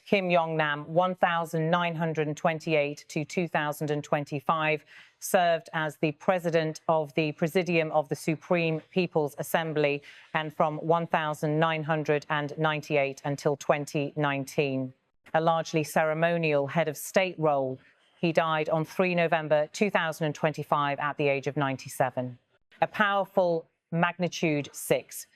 Kim Yong-nam, 1928 to 2025, served as the president of the Presidium of the Supreme People's Assembly, and from 1998 until 2019. A largely ceremonial head of state role, he died on 3 November 2025 at the age of 97. A powerful magnitude 6.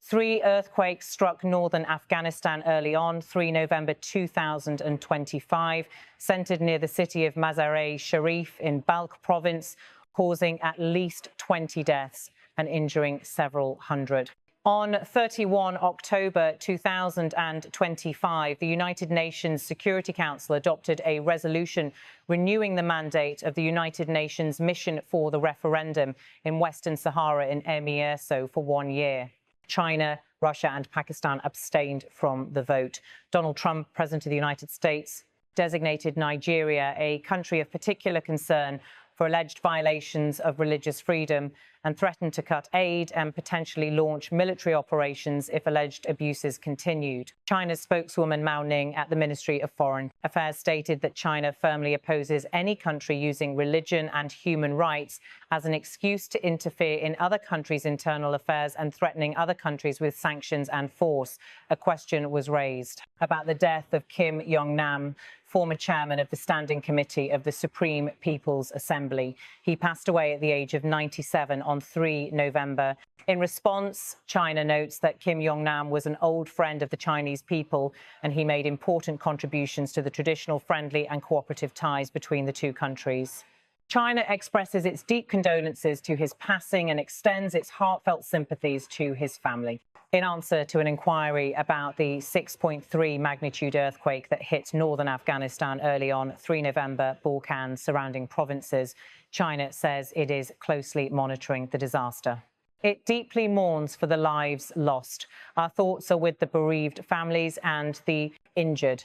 3 earthquakes struck northern Afghanistan early on, 3 November 2025, centered near the city of Mazar-e-Sharif in Balkh province, causing at least 20 deaths and injuring several hundred. On 31 October 2025, the United Nations Security Council adopted a resolution renewing the mandate of the United Nations Mission for the Referendum in Western Sahara in Emir-so for 1 year. China, Russia and Pakistan abstained from the vote. Donald Trump, President of the United States, designated Nigeria a country of particular concern for alleged violations of religious freedom and threatened to cut aid and potentially launch military operations if alleged abuses continued. China's spokeswoman Mao Ning at the Ministry of Foreign Affairs stated that China firmly opposes any country using religion and human rights as an excuse to interfere in other countries' internal affairs and threatening other countries with sanctions and force. A question was raised about the death of Kim Yong-nam, former chairman of the Standing Committee of the Supreme People's Assembly. He passed away at the age of 97 on 3 November. In response, China notes that Kim Yong-nam was an old friend of the Chinese people, and he made important contributions to the traditional friendly and cooperative ties between the two countries. China expresses its deep condolences to his passing and extends its heartfelt sympathies to his family. In answer to an inquiry about the 6.3 magnitude earthquake that hit northern Afghanistan early on 3 November, Balkans, surrounding provinces, China says it is closely monitoring the disaster. It deeply mourns for the lives lost. Our thoughts are with the bereaved families and the injured.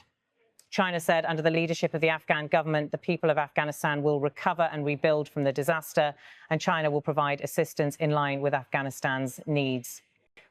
China said under the leadership of the Afghan government, the people of Afghanistan will recover and rebuild from the disaster, and China will provide assistance in line with Afghanistan's needs.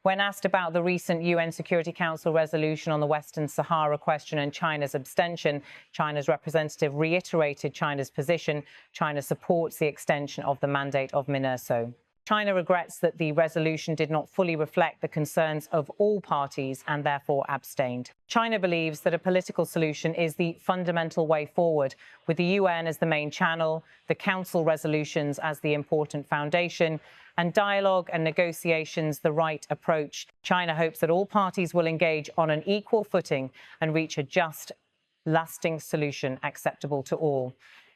When asked about the recent UN Security Council resolution on the Western Sahara question and China's abstention, China's representative reiterated China's position. China supports the extension of the mandate of MINURSO. China regrets that the resolution did not fully reflect the concerns of all parties and therefore abstained. China believes that a political solution is the fundamental way forward, with the UN as the main channel, the Council resolutions as the important foundation, and dialogue and negotiations the right approach. China hopes that all parties will engage on an equal footing and reach a just, lasting solution acceptable to all.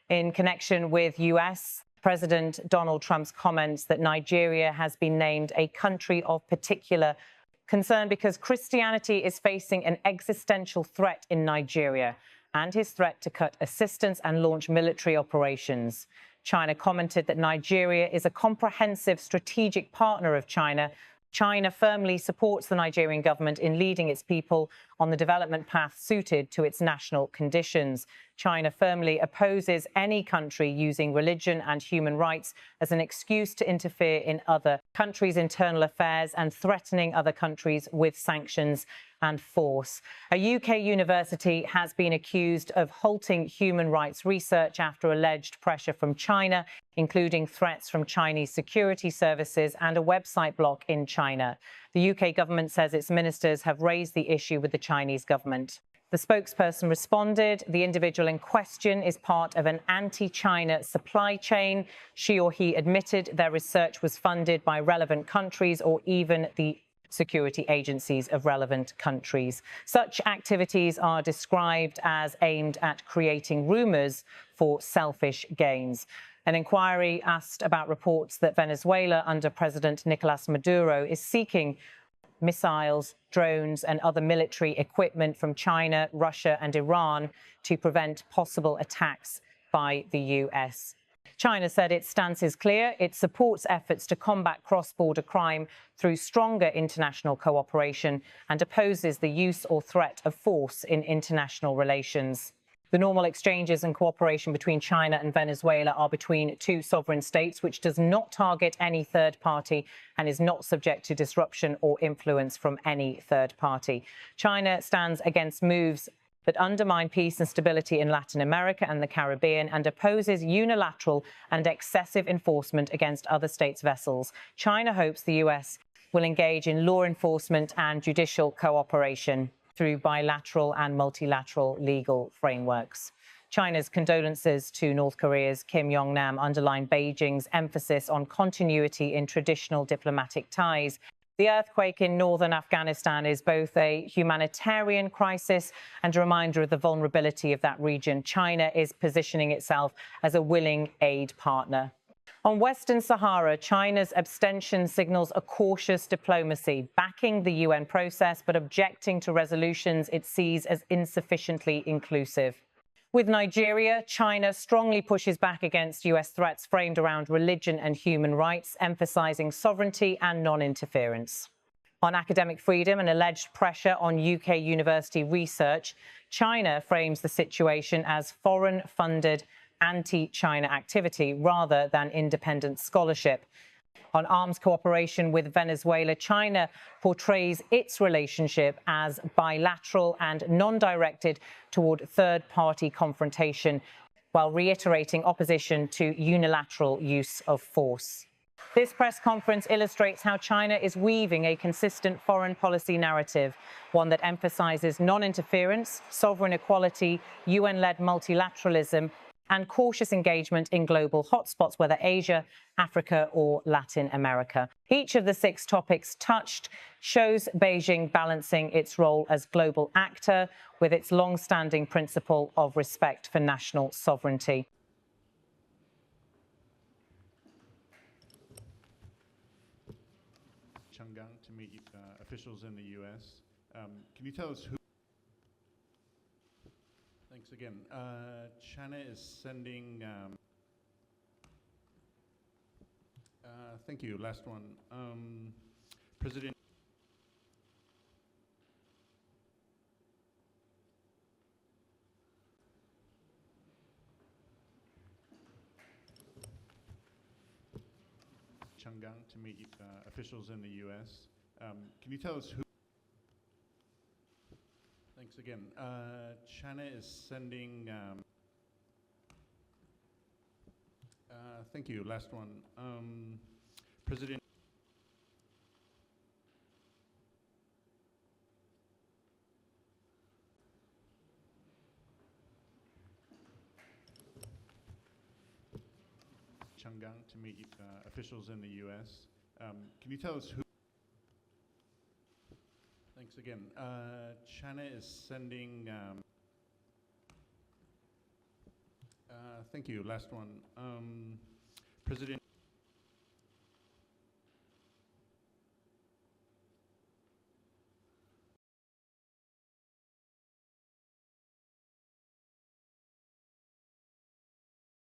In connection with U.S. President Donald Trump's comments that Nigeria has been named a country of particular concern because Christianity is facing an existential threat in Nigeria, and his threat to cut assistance and launch military operations. China commented that Nigeria is a comprehensive strategic partner of China. China firmly supports the Nigerian government in leading its people on the development path suited to its national conditions. China firmly opposes any country using religion and human rights as an excuse to interfere in other countries' internal affairs and threatening other countries with sanctions and force. A UK university has been accused of halting human rights research after alleged pressure from China, including threats from Chinese security services and a website block in China. The UK government says its ministers have raised the issue with the Chinese government. The spokesperson responded, the individual in question is part of an anti-China supply chain. She or he admitted their research was funded by relevant countries or even the security agencies of relevant countries. Such activities are described as aimed at creating rumours for selfish gains. An inquiry asked about reports that Venezuela under President Nicolas Maduro is seeking missiles, drones and other military equipment from China, Russia and Iran to prevent possible attacks by the US. China said its stance is clear. It supports efforts to combat cross-border crime through stronger international cooperation and opposes the use or threat of force in international relations. The normal exchanges and cooperation between China and Venezuela are between two sovereign states, which does not target any third party and is not subject to disruption or influence from any third party. China stands against moves that undermine peace and stability in Latin America and the Caribbean and opposes unilateral and excessive enforcement against other states' vessels. China hopes the U.S. will engage in law enforcement and judicial cooperation through bilateral and multilateral legal frameworks. China's condolences to North Korea's Kim Yong-nam underline Beijing's emphasis on continuity in traditional diplomatic ties. The earthquake in northern Afghanistan is both a humanitarian crisis and a reminder of the vulnerability of that region. China is positioning itself as a willing aid partner. On Western Sahara, China's abstention signals a cautious diplomacy, backing the UN process but objecting to resolutions it sees as insufficiently inclusive. With Nigeria, China strongly pushes back against US threats framed around religion and human rights, emphasizing sovereignty and non-interference. On academic freedom and alleged pressure on UK university research, China frames the situation as foreign-funded anti-China activity rather than independent scholarship. On arms cooperation with Venezuela, China portrays its relationship as bilateral and non-directed toward third-party confrontation, while reiterating opposition to unilateral use of force. This press conference illustrates how China is weaving a consistent foreign policy narrative, one that emphasizes non-interference, sovereign equality, UN-led multilateralism, and cautious engagement in global hotspots, whether Asia, Africa, or Latin America. Each of the 6 topics touched shows Beijing balancing its role as global actor with its long-standing principle of respect for national sovereignty. Chang'an to meet officials in the U.S. Can you tell us who? Thanks again. China is sending. Thank you. Last one. President. Chang'an to meet officials in the U.S. Can you tell us who? Thanks again. China is sending. Thank you. Last one. President. Chang'an to meet officials in the U.S. Can you tell us who? Thanks again. China is sending. Thank you. Last one. President.